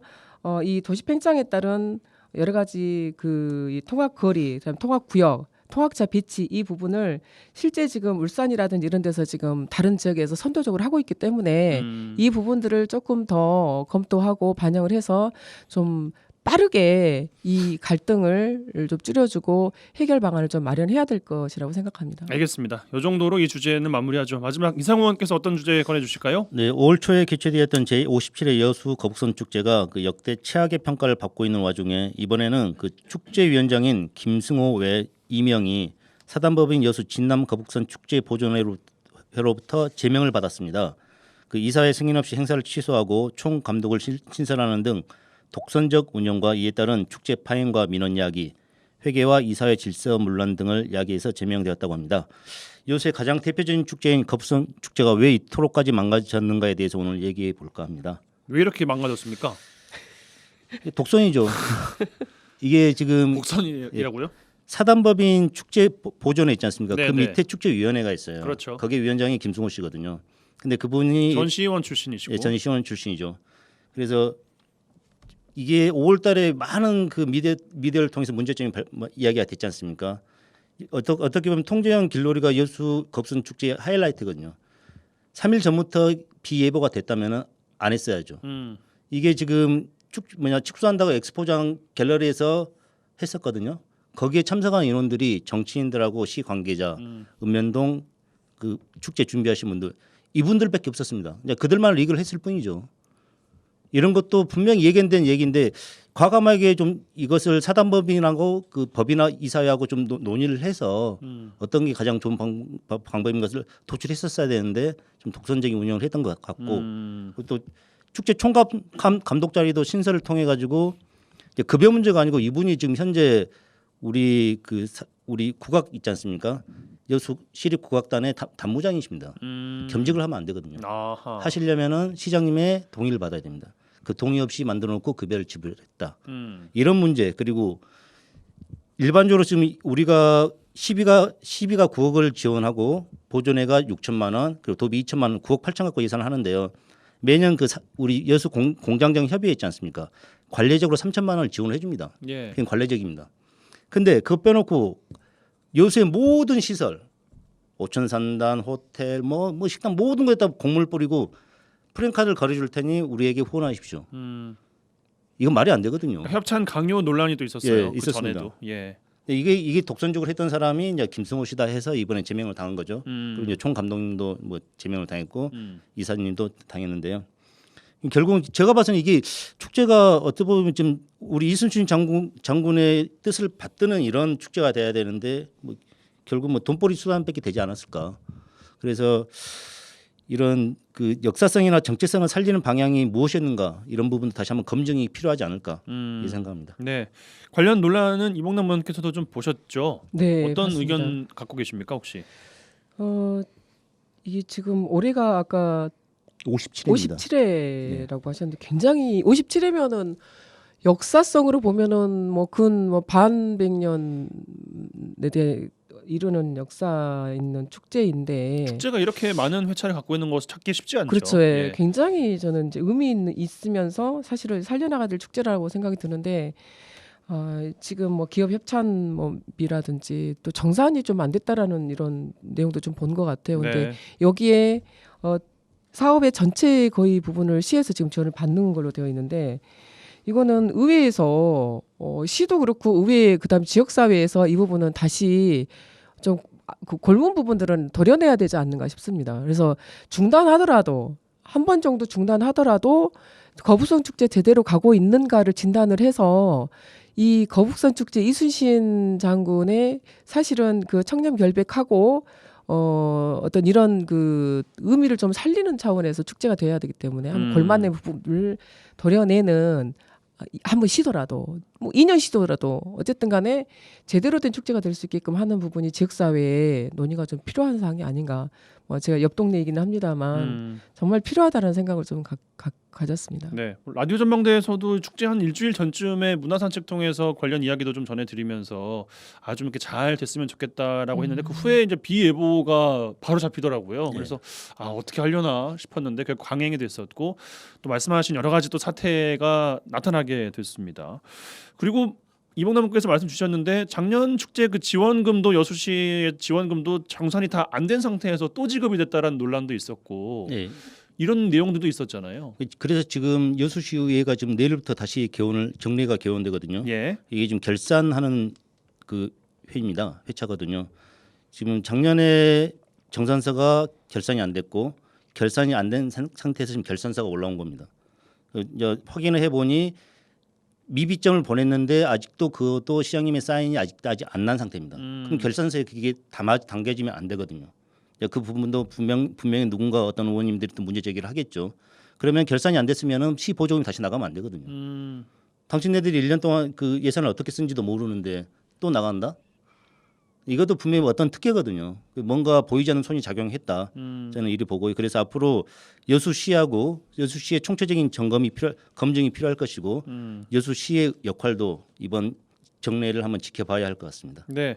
이 도시 팽창에 따른 여러 가지 이 통학 거리, 그다음 통학 구역, 통학차 배치 이 부분을 실제 지금 울산이라든지 이런 데서 지금 다른 지역에서 선도적으로 하고 있기 때문에 이 부분들을 조금 더 검토하고 반영을 해서 좀 빠르게 이 갈등을 좀 줄여주고 해결 방안을 좀 마련해야 될 것이라고 생각합니다. 알겠습니다. 이 정도로 이 주제는 마무리하죠. 마지막 이상호 의원께서 어떤 주제 꺼내주실까요? 네, 5월 초에 개최되었던 제57회 여수 거북선 축제가 그 역대 최악의 평가를 받고 있는 와중에 이번에는 그 축제위원장인 김승호 외 2명이 사단법인 여수 진남 거북선 축제 보존회로부터 제명을 받았습니다. 그 이사회 승인 없이 행사를 취소하고 총 감독을 신설하는 등 독선적 운영과 이에 따른 축제 파행과 민원 야기, 회계와 이사회 질서 문란 등을 야기해서 제명되었다고 합니다. 요새 가장 대표적인 축제인 거북선 축제가 왜 이토록까지 망가졌는가에 대해서 오늘 얘기해 볼까 합니다. 왜 이렇게 망가졌습니까? 독선이죠. 이게 지금 곡선이라고요? 사단법인 축제 보존회 있지 않습니까? 네, 그 네. 밑에 축제위원회가 있어요. 그렇죠. 거기 위원장이 김승호 씨거든요. 근데 그분이 전 시의원 출신이시고. 예, 전 시의원 출신이죠. 그래서 이게 5월달에 많은 그 미디어를 통해서 문제점이 이야기가 됐지 않습니까? 어떻게 보면 통제형 길놀이가 여수 거북선 축제의 하이라이트거든요. 3일 전부터 비예보가 됐다면 안 했어야죠. 이게 지금 축소한다고 엑스포장 갤러리에서 했었거든요. 거기에 참석한 인원들이 정치인들하고 시 관계자, 읍면동 그 축제 준비하신 분들 이분들밖에 없었습니다. 이제 그들만 리그를 했을 뿐이죠. 이런 것도 분명히 예견된 얘기인데 과감하게 좀 이것을 사단법인하고 그 법이나 이사회하고 좀 논의를 해서 어떤 게 가장 좋은 방법인 것을 도출했었어야 되는데 좀 독선적인 운영을 했던 것 같고 그리고 또 축제 총감 감독 자리도 신설을 통해 가지고 급여 문제가 아니고 이분이 지금 현재 우리 국악 있지 않습니까? 여수 시립국악단의 단무장이십니다. 겸직을 하면 안 되거든요. 아하. 하시려면은 시장님의 동의를 받아야 됩니다. 그 동의 없이 만들어놓고 급여를 지불했다. 이런 문제 그리고 일반적으로 지금 우리가 시비가 9억을 지원하고 보존회가 6천만 원 그리고 도비 2천만 원 9억 8천 갖고 예산을 하는데요. 매년 우리 여수 공장장 협의회 있지 않습니까? 관례적으로 3천만 원을 지원을 해줍니다. 예. 그건 관례적입니다. 근데 그거 빼놓고 여수의 모든 시설, 오천산단, 호텔, 뭐 식당 모든 거에다 공물 뿌리고 프랜카드를 걸어줄 테니 우리에게 후원하십시오. 이건 말이 안 되거든요. 협찬 강요 논란이 또 있었어요. 예, 그 있었습니다. 전에도. 예. 이게 독선적으로 했던 사람이 이제 김승호 씨다 해서 이번에 제명을 당한 거죠. 그리고 이제 총 감독님도 뭐 제명을 당했고 이사님도 당했는데요. 결국 제가 봐서는 이게 축제가 어떻게 보면 좀 우리 이순신 장군의 뜻을 받드는 이런 축제가 돼야 되는데 뭐 결국 뭐 돈벌이 수단밖에 되지 않았을까. 그래서 이런 그 역사성이나 정체성을 살리는 방향이 무엇이었는가 이런 부분도 다시 한번 검증이 필요하지 않을까 이 생각합니다. 네, 관련 논란은 이봉남 의원께서도 좀 보셨죠? 네, 어떤 맞습니다. 의견 갖고 계십니까 혹시? 이게 지금 올해가 아까 57회입니다. 57회라고 하셨는데 굉장히 57회면은 역사성으로 보면은 근 반백년에 대해 이르는 역사 있는 축제인데 축제가 이렇게 많은 회차를 갖고 있는 것을 찾기 쉽지 않죠. 그렇죠. 예. 굉장히 저는 이제 있으면서 사실은 살려나가야 될 축제라고 생각이 드는데 지금 뭐 기업 협찬비라든지 또 정산이 좀 안 됐다라는 이런 내용도 좀 본 것 같아요. 근데 네. 여기에 사업의 전체 거의 부분을 시에서 지금 지원을 받는 걸로 되어 있는데 이거는 의회에서 시도 그렇고 의회 그다음 지역사회에서 이 부분은 다시 좀 그 골문 부분들은 도려내야 되지 않는가 싶습니다. 그래서 중단하더라도 한 번 정도 중단하더라도 거북선 축제 제대로 가고 있는가를 진단을 해서 이 거북선 축제 이순신 장군의 사실은 그 청렴 결백하고 어떤 이런 그 의미를 좀 살리는 차원에서 축제가 돼야 되기 때문에 한번 골맞는 부분을 도려내는 한번 쉬더라도 뭐 2년 시도라도 어쨌든 간에 제대로 된 축제가 될 수 있게끔 하는 부분이 지역사회에 논의가 좀 필요한 사항이 아닌가. 뭐 제가 옆 동네이기는 합니다만 정말 필요하다는 생각을 좀 가졌습니다. 네, 라디오 전망대에서도 축제 한 일주일 전쯤에 문화산책 통해서 관련 이야기도 좀 전해드리면서 좀 이렇게 잘 됐으면 좋겠다라고 했는데 그 후에 이제 비 예보가 바로 잡히더라고요. 네. 그래서 어떻게 하려나 싶었는데 결국 강행이 됐었고 또 말씀하신 여러 가지 또 사태가 나타나게 됐습니다. 그리고 이봉남께서 말씀 주셨는데 작년 축제 그 지원금도 여수시의 지원금도 정산이 다 안 된 상태에서 또 지급이 됐다라는 논란도 있었고 네. 이런 내용들도 있었잖아요. 그래서 지금 여수시의회가 지금 내일부터 다시 정례가 개원되거든요. 예. 이게 지금 결산하는 그 회입니다. 회차거든요. 지금 작년에 정산서가 결산이 안 됐고 결산이 안 된 상태에서 지금 결산서가 올라온 겁니다. 이제 확인을 해보니 미비점을 보냈는데 아직도 그것도 시장님의 사인이 아직 안 난 상태입니다. 그럼 결산서에 그게 담겨지면 안 되거든요. 그 부분도 분명히 누군가 어떤 의원님들이 또 문제 제기를 하겠죠. 그러면 결산이 안 됐으면은 시 보조금이 다시 나가면 안 되거든요. 당신네들이 1년 동안 그 예산을 어떻게 쓴지도 모르는데 또 나간다? 이것도 분명히 어떤 특혜거든요. 뭔가 보이지 않는 손이 작용했다. 저는 이리 보고 그래서 앞으로 여수시하고 여수시의 총체적인 검증이 필요할 것이고 여수시의 역할도 이번 정례를 한번 지켜봐야 할 것 같습니다. 네,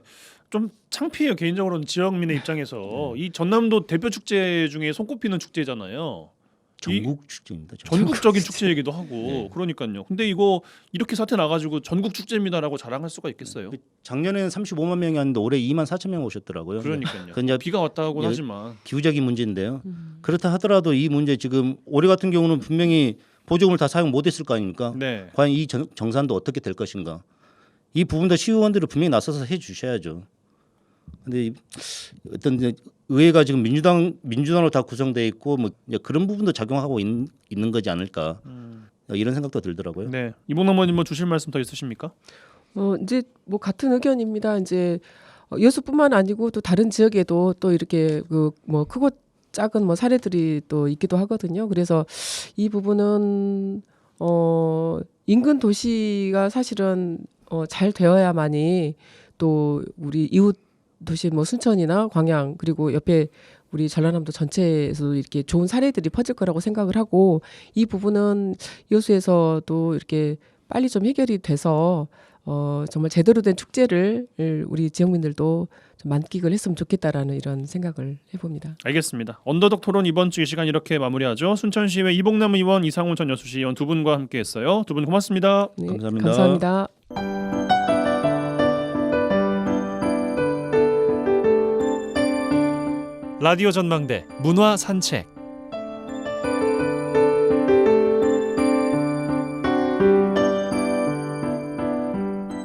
좀 창피해요 개인적으로는 지역민의 입장에서. 이 전남도 대표 축제 중에 손꼽히는 축제잖아요. 전국 축제입니다. 전국적인 축제이기도 하고 네. 그러니까요. 근데 이거 이렇게 사태 나가지고 전국 축제입니다라고 자랑할 수가 있겠어요? 작년에는 35만 명이 왔는데 올해 2만 4천 명 오셨더라고요. 그러니까요. 그 이제 비가 왔다고는 예, 하지만 기후적인 문제인데요. 그렇다 하더라도 이 문제 지금 올해 같은 경우는 분명히 보조금을 다 사용 못했을 거 아닙니까? 네. 과연 이 정산도 어떻게 될 것인가? 이 부분도 시의원들이 분명히 나서서 해주셔야죠. 근데 어떤 이제 의회가 지금 민주당으로 다 구성되어 있고 뭐 이제 그런 부분도 작용하고 있는 거지 않을까 이런 생각도 들더라고요. 네. 이봉남 의원님 뭐 주실 말씀 더 있으십니까? 이제 뭐 같은 의견입니다. 이제 여수뿐만 아니고 또 다른 지역에도 또 이렇게 그 뭐 크고 작은 뭐 사례들이 또 있기도 하거든요. 그래서 이 부분은 인근 도시가 사실은 잘 되어야만이 또 우리 이웃 도시 뭐 순천이나 광양 그리고 옆에 우리 전라남도 전체에서도 이렇게 좋은 사례들이 퍼질 거라고 생각을 하고 이 부분은 여수에서도 이렇게 빨리 좀 해결이 돼서 정말 제대로 된 축제를 우리 지역민들도 좀 만끽을 했으면 좋겠다라는 이런 생각을 해봅니다. 알겠습니다. 언더독 토론 이번 주 이 시간 이렇게 마무리하죠. 순천시의회 이봉남 의원, 이상훈 전 여수시 의원 두 분과 함께했어요. 두 분 고맙습니다. 네, 감사합니다. 감사합니다. 라디오 전망대 문화 산책.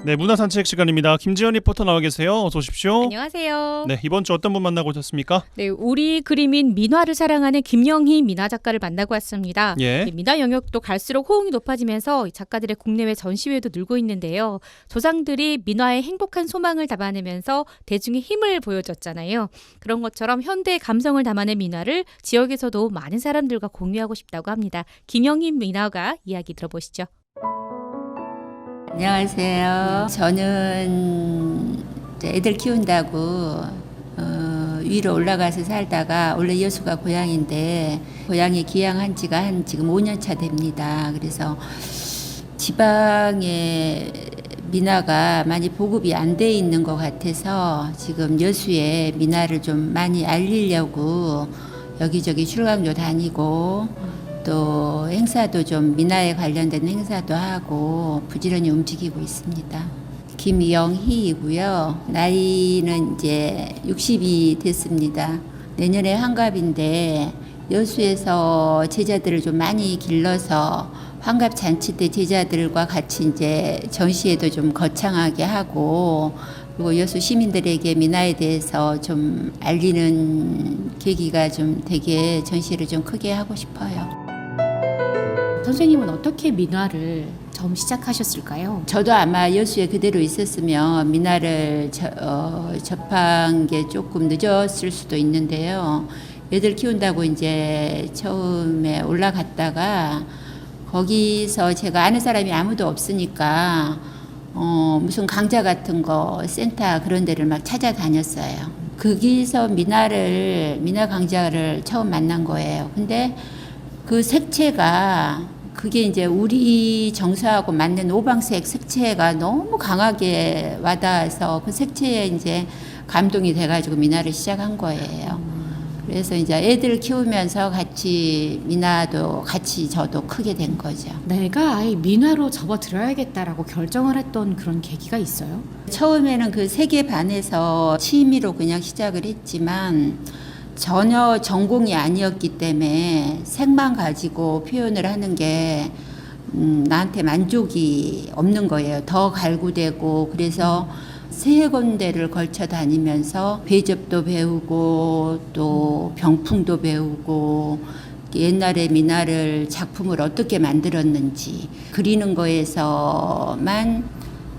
네, 문화 산책 시간입니다. 김지연 리포터 나와 계세요. 어서 오십시오. 안녕하세요. 네, 이번 주 어떤 분 만나고 오셨습니까? 네, 우리 그림인 민화를 사랑하는 김영희 민화 작가를 만나고 왔습니다. 예. 이 민화 영역도 갈수록 호응이 높아지면서 이 작가들의 국내외 전시회도 늘고 있는데요. 조상들이 민화의 행복한 소망을 담아내면서 대중의 힘을 보여줬잖아요. 그런 것처럼 현대의 감성을 담아낸 민화를 지역에서도 많은 사람들과 공유하고 싶다고 합니다. 김영희 민화가 이야기 들어보시죠. 안녕하세요. 저는 애들 키운다고 위로 올라가서 살다가 원래 여수가 고향인데 고향에 귀향한 지가 지금 5년 차 됩니다. 그래서 지방에 민화가 많이 보급이 안 돼 있는 것 같아서 지금 여수에 민화를 좀 많이 알리려고 여기저기 출강도 다니고 또 행사도 좀 민화에 관련된 행사도 하고 부지런히 움직이고 있습니다. 김영희이고요. 나이는 이제 60이 됐습니다. 내년에 환갑인데 여수에서 제자들을 좀 많이 길러서 환갑 잔치 때 제자들과 같이 이제 전시회도 좀 거창하게 하고 그리고 여수 시민들에게 민화에 대해서 좀 알리는 계기가 좀 되게 전시를 좀 크게 하고 싶어요. 선생님은 어떻게 민화를 처음 시작하셨을까요? 저도 아마 여수에 그대로 있었으면 민화를 접한 게 조금 늦었을 수도 있는데요. 애들 키운다고 이제 처음에 올라갔다가 거기서 제가 아는 사람이 아무도 없으니까 무슨 강좌 같은 거 센터 그런 데를 막 찾아다녔어요. 거기서 미나 강좌를 처음 만난 거예요. 근데 그 색채가 그게 이제 우리 정서하고 맞는 오방색 색채가 너무 강하게 와닿아서 그 색채에 이제 감동이 돼가지고 미나를 시작한 거예요. 그래서 이제 애들 키우면서 같이 미나도 같이 저도 크게 된 거죠. 내가 아예 민화로 접어들어야겠다라고 결정을 했던 그런 계기가 있어요? 처음에는 그 색에 반해서 취미로 그냥 시작을 했지만 전혀 전공이 아니었기 때문에 색만 가지고 표현을 하는 게 나한테 만족이 없는 거예요. 더 갈구되고 그래서 세 군데를 걸쳐 다니면서 배접도 배우고 또 병풍도 배우고 옛날에 미나를 작품을 어떻게 만들었는지 그리는 거에서만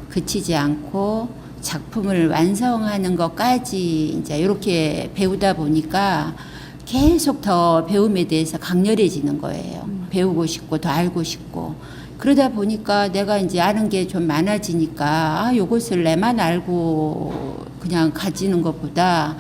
그치지 않고 작품을 완성하는 것까지 이제 이렇게 배우다 보니까 계속 더 배움에 대해서 강렬해지는 거예요. 배우고 싶고 더 알고 싶고 그러다 보니까 내가 이제 아는 게 좀 많아지니까 요것을 내만 알고 그냥 가지는 것보다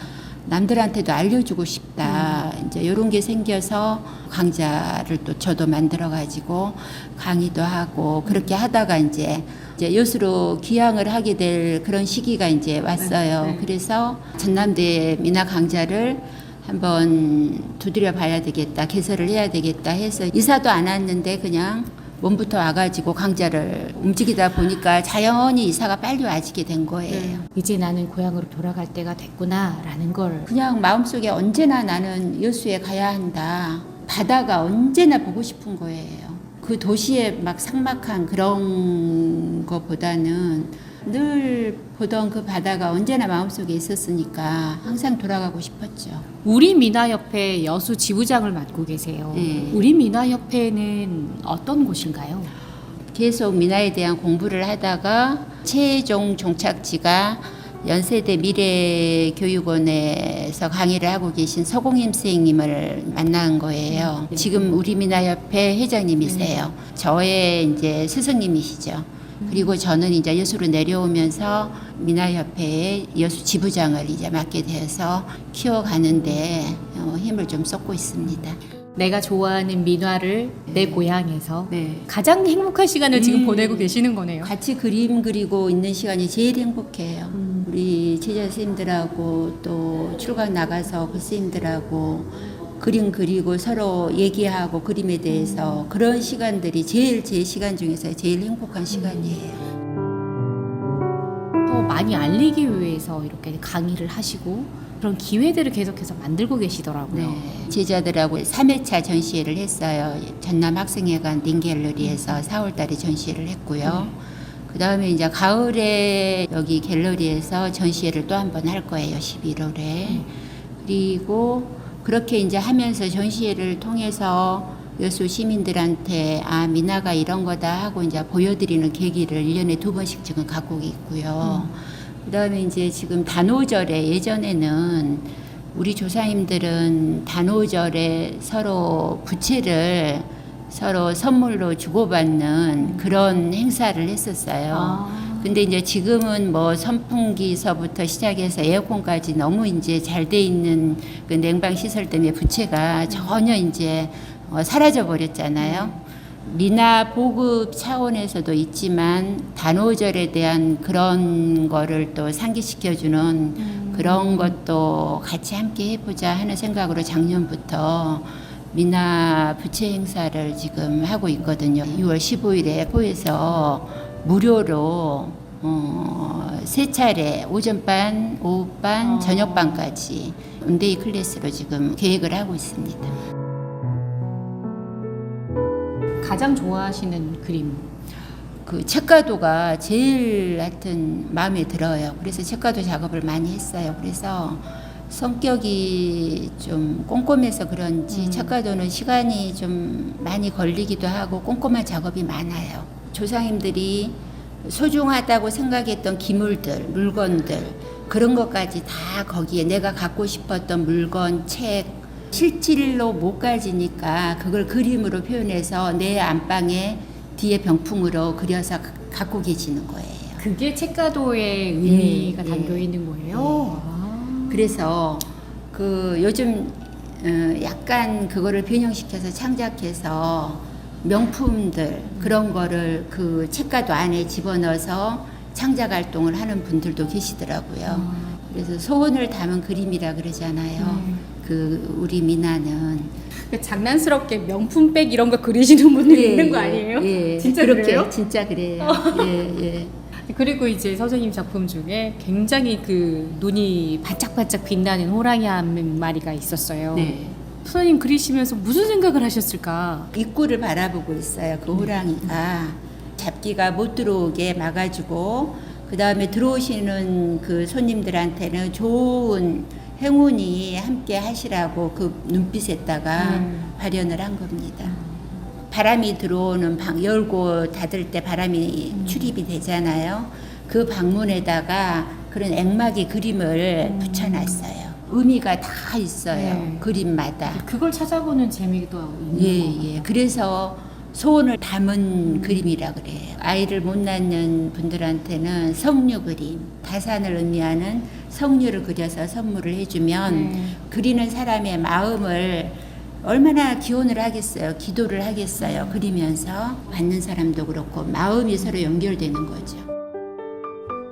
남들한테도 알려주고 싶다. 이제 이런 게 생겨서 강좌를 또 저도 만들어 가지고 강의도 하고 그렇게 하다가 이제 여수로 귀향을 하게 될 그런 시기가 이제 왔어요. 그래서 전남대 미나 강좌를 한번 두드려 봐야 되겠다. 개설을 해야 되겠다 해서 이사도 안 왔는데 그냥 몸부터 와가지고 강좌를 움직이다 보니까 자연히 이사가 빨리 와지게 된 거예요. 이제 나는 고향으로 돌아갈 때가 됐구나라는 걸 그냥 마음속에 언제나 나는 여수에 가야 한다. 바다가 언제나 보고 싶은 거예요. 그 도시의 막 삭막한 그런 거보다는 늘 보던 그 바다가 언제나 마음속에 있었으니까 항상 돌아가고 싶었죠. 우리 민화협회 여수 지부장을 맡고 계세요. 네. 우리 민화협회는 어떤 곳인가요? 계속 미나에 대한 공부를 하다가 최종 종착지가 연세대 미래교육원에서 강의를 하고 계신 서공임 선생님을 만난 거예요. 지금 우리 미나협회 회장님이세요. 저의 이제 스승님이시죠. 그리고 저는 이제 여수로 내려오면서 미나협회의 여수 지부장을 이제 맡게 되어서 키워가는데 힘을 좀 쏟고 있습니다. 내가 좋아하는 민화를 내 고향에서 네. 가장 행복한 시간을 지금 보내고 계시는 거네요. 같이 그림 그리고 있는 시간이 제일 행복해요. 우리 제자 선생님들하고 또 출강 나가서 그 선생님들하고 그림 그리고 서로 얘기하고 그림에 대해서 그런 시간들이 제일 제 시간 중에서 제일 행복한 시간이에요. 더 많이 알리기 위해서 이렇게 강의를 하시고 그런 기회들을 계속해서 만들고 계시더라고요. 네. 제자들하고 3회차 전시회를 했어요. 전남 학생회관 링갤러리에서 4월 달에 전시회를 했고요. 그 다음에 이제 가을에 여기 갤러리에서 전시회를 또 한 번 할 거예요. 11월에. 그리고 그렇게 이제 하면서 전시회를 통해서 여수 시민들한테 미나가 이런 거다 하고 이제 보여드리는 계기를 1년에 2번씩 지금 갖고 있고요. 그다음에 이제 지금 단오절에 예전에는 우리 조상님들은 단오절에 서로 부채를 서로 선물로 주고받는 그런 행사를 했었어요. 근데 이제 지금은 뭐 선풍기서부터 시작해서 에어컨까지 너무 이제 잘 돼 있는 그 냉방 시설 때문에 부채가 전혀 이제 사라져 버렸잖아요. 미나 보급 차원에서도 있지만 단오절에 대한 그런 거를 또 상기시켜주는 그런 것도 같이 함께 해보자 하는 생각으로 작년부터 미나 부채 행사를 지금 하고 있거든요. 6월 15일에 포에서 무료로 3차례 오전반, 오후반, 저녁반까지 온데이 클래스로 지금 계획을 하고 있습니다. 가장 좋아하시는 그림? 그 책가도가 제일 하여튼 마음에 들어요. 그래서 책가도 작업을 많이 했어요. 그래서 성격이 좀 꼼꼼해서 그런지 책가도는 시간이 좀 많이 걸리기도 하고 꼼꼼한 작업이 많아요. 조상님들이 소중하다고 생각했던 기물들, 물건들 그런 것까지 다 거기에 내가 갖고 싶었던 물건, 책 실질로 못 가지니까 그걸 그림으로 표현해서 내 안방에 뒤에 병풍으로 그려서 갖고 계시는 거예요. 그게 책가도의 의미가 예, 담겨 예. 있는 거예요. 아. 그래서 그 요즘 약간 그거를 변형시켜서 창작해서 명품들 그런 거를 그 책가도 안에 집어넣어서 창작 활동을 하는 분들도 계시더라고요. 그래서 소원을 담은 그림이라 그러잖아요. 그 우리 미나는 장난스럽게 명품백 이런 거 그리시는 분들이 있는 거 아니에요? 예, 진짜 그렇게, 그래요? 진짜 그래요. 예, 예. 그리고 이제 선생님 작품 중에 굉장히 그 눈이 반짝반짝 빛나는 호랑이 한 마리가 있었어요. 네. 선생님 그리시면서 무슨 생각을 하셨을까? 입구를 바라보고 있어요. 그 호랑이가 잡기가 못 들어오게 막아주고 그 다음에 들어오시는 그 손님들한테는 좋은 행운이 함께 하시라고 그 눈빛에다가 발현을 한 겁니다. 바람이 들어오는 방 열고 닫을 때 바람이 출입이 되잖아요. 그 방문에다가 그런 액막이 그림을 붙여놨어요. 의미가 다 있어요. 네. 그림마다. 그걸 찾아보는 재미도 있는 것 예. 그래서 소원을 담은 그림이라 그래요. 아이를 못 낳는 분들한테는 성류 그림, 다산을 의미하는 성류를 그려서 선물을 해주면 그리는 사람의 마음을 얼마나 기원을 하겠어요. 기도를 하겠어요. 그리면서 받는 사람도 그렇고 마음이 서로 연결되는 거죠.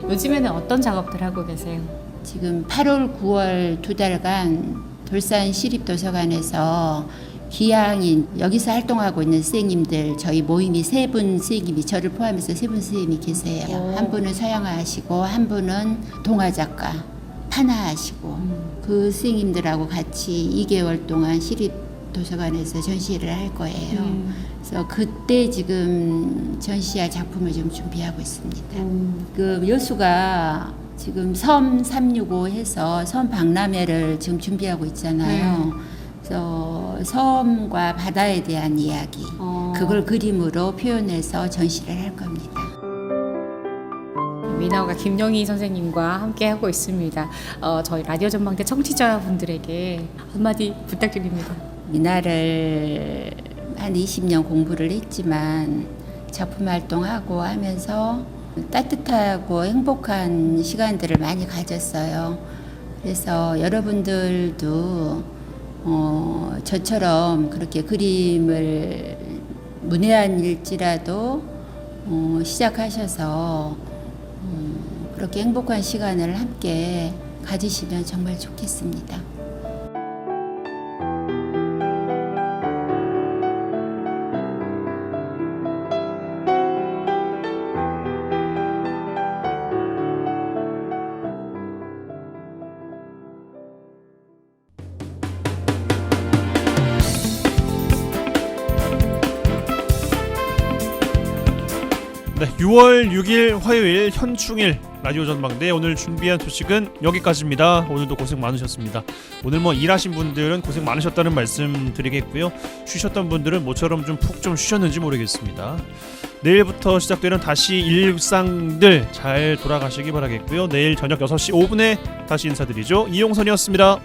요즘에는 어떤 작업들 하고 계세요? 지금 8월, 9월 2달간 돌산 시립도서관에서 기양인 여기서 활동하고 있는 선생님들 저희 모임이 3분 선생님이 저를 포함해서 3분 선생님이 계세요. 한 분은 서양화 하시고 한 분은 동화 작가 판화 하시고 그 선생님들하고 같이 2개월 동안 시립도서관에서 전시회를 할 거예요. 그래서 그때 지금 전시할 작품을 좀 준비하고 있습니다. 그 여수가 지금 섬 365 해서 섬 박람회를 지금 준비하고 있잖아요. 그래서 섬과 바다에 대한 이야기 그걸 그림으로 표현해서 전시를 할 겁니다. 미나오가 김영희 선생님과 함께 하고 있습니다. 저희 라디오 전망대 청취자분들에게 한마디 부탁드립니다. 미나를 한 20년 공부를 했지만 작품 활동하고 하면서 따뜻하고 행복한 시간들을 많이 가졌어요. 그래서 여러분들도 저처럼 그렇게 그림을 문외한일지라도 시작하셔서 그렇게 행복한 시간을 함께 가지시면 정말 좋겠습니다. 네, 6월 6일 화요일 현충일 라디오 전망대 오늘 준비한 소식은 여기까지입니다. 오늘도 고생 많으셨습니다. 오늘 뭐 일하신 분들은 고생 많으셨다는 말씀 드리겠고요. 쉬셨던 분들은 모처럼 좀 푹 좀 쉬셨는지 모르겠습니다. 내일부터 시작되는 다시 일상들 잘 돌아가시기 바라겠고요. 내일 저녁 6시 5분에 다시 인사드리죠. 이용선이었습니다.